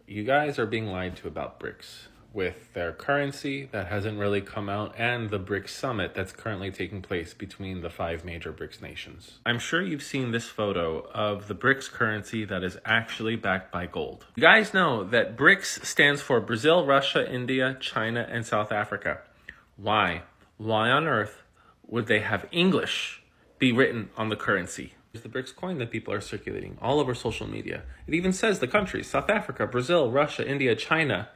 You guys are being lied to about BRICS with their currency that hasn't really come out and the BRICS summit that's currently taking place between the 5 major BRICS nations. I'm sure you've seen this photo of the BRICS currency that is actually backed by gold. You guys know that BRICS stands for Brazil, Russia, India, China, and South Africa. Why? Why on earth would they have English be written on the currency? It's the BRICS coin that people are circulating all over social media. It even says the countries, South Africa, Brazil, Russia, India, China,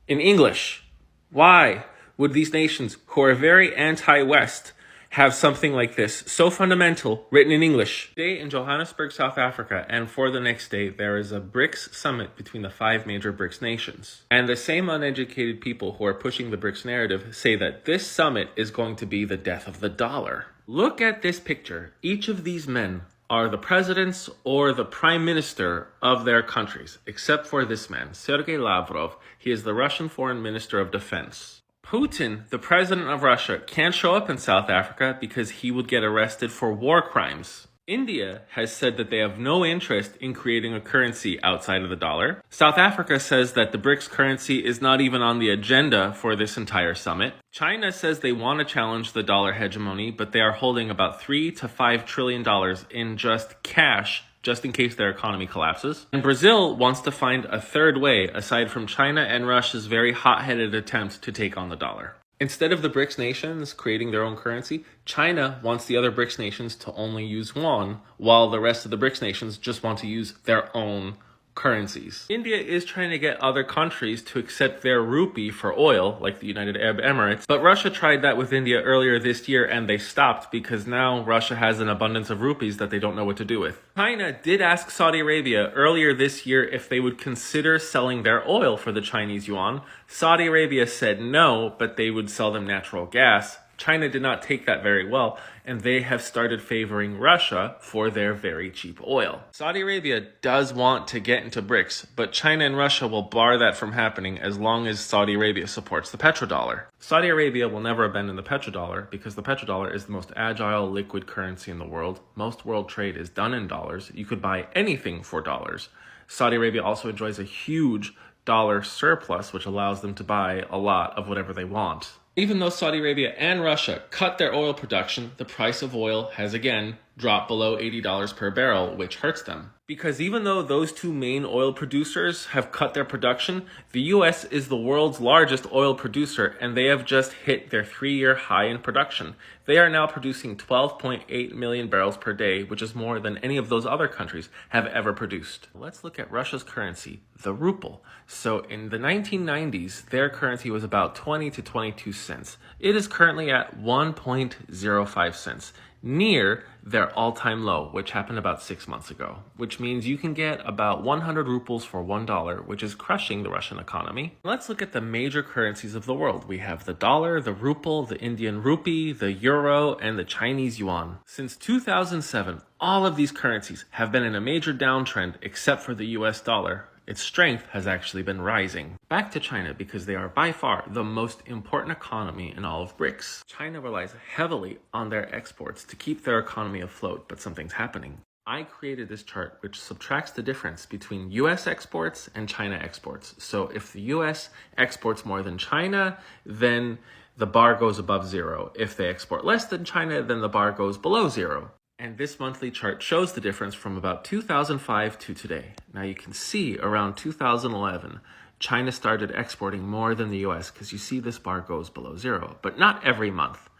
in English. Why would these nations who are very anti-West have something like this, so fundamental, written in English? Today in Johannesburg, South Africa, and for the next day, there is a BRICS summit between the 5 major BRICS nations. And the same uneducated people who are pushing the BRICS narrative say that this summit is going to be the death of the dollar. Look at this picture. Each of these men are the presidents or the prime minister of their countries, except for this man, Sergei Lavrov. He is the Russian foreign minister of defense. Putin, the president of Russia, can't show up in South Africa because he would get arrested for war crimes. India has said that they have no interest in creating a currency outside of the dollar. South Africa says that the BRICS currency is not even on the agenda for this entire summit. China says they want to challenge the dollar hegemony, but they are holding about $3 to $5 trillion in just cash, just in case their economy collapses. And Brazil wants to find a third way, aside from China and Russia's very hot-headed attempt to take on the dollar. Instead of the BRICS nations creating their own currency, China wants the other BRICS nations to only use yuan, while the rest of the BRICS nations just want to use their own currencies. India is trying to get other countries to accept their rupee for oil, like the United Arab Emirates, but Russia tried that with India earlier this year and they stopped because now Russia has an abundance of rupees that they don't know what to do with. China did ask Saudi Arabia earlier this year if they would consider selling their oil for the Chinese yuan. Saudi Arabia said no, but they would sell them natural gas. China did not take that very well, and they have started favoring Russia for their very cheap oil. Saudi Arabia does want to get into BRICS, but China and Russia will bar that from happening as long as Saudi Arabia supports the petrodollar. Saudi Arabia will never abandon the petrodollar because the petrodollar is the most agile liquid currency in the world. Most world trade is done in dollars. You could buy anything for dollars. Saudi Arabia also enjoys a huge dollar surplus, which allows them to buy a lot of whatever they want. Even though Saudi Arabia and Russia cut their oil production, the price of oil has again dropped below $80 per barrel, which hurts them. Because even though those two main oil producers have cut their production, the US is the world's largest oil producer and they have just hit their 3-year high in production. They are now producing 12.8 million barrels per day, which is more than any of those other countries have ever produced. Let's look at Russia's currency, the ruble. So in the 1990s, their currency was about 20 to 22 cents. It is currently at 1.05 cents. Near their all-time low, which happened about 6 months ago, which means you can get about 100 rubles for $1, which is crushing the Russian economy. Let's look at the major currencies of the world. We have the dollar, the ruble, the Indian rupee, the euro, and the Chinese yuan. Since 2007, all of these currencies have been in a major downtrend except for the US dollar. Its strength has actually been rising. Back to China, because they are by far the most important economy in all of BRICS. China relies heavily on their exports to keep their economy afloat, but something's happening. I created this chart which subtracts the difference between US exports and China exports. So if the US exports more than China, then the bar goes above 0. If they export less than China, then the bar goes below 0. And this monthly chart shows the difference from about 2005 to today. Now you can see around 2011, China started exporting more than the US because you see this bar goes below 0, but not every month.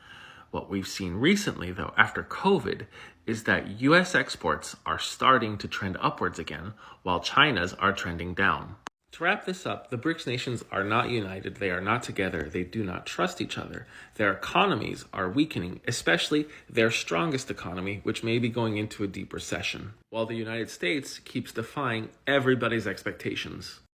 What we've seen recently, though, after COVID, is that US exports are starting to trend upwards again, while China's are trending down. To wrap this up, the BRICS nations are not united, they are not together, they do not trust each other. Their economies are weakening, especially their strongest economy, which may be going into a deep recession, while the United States keeps defying everybody's expectations.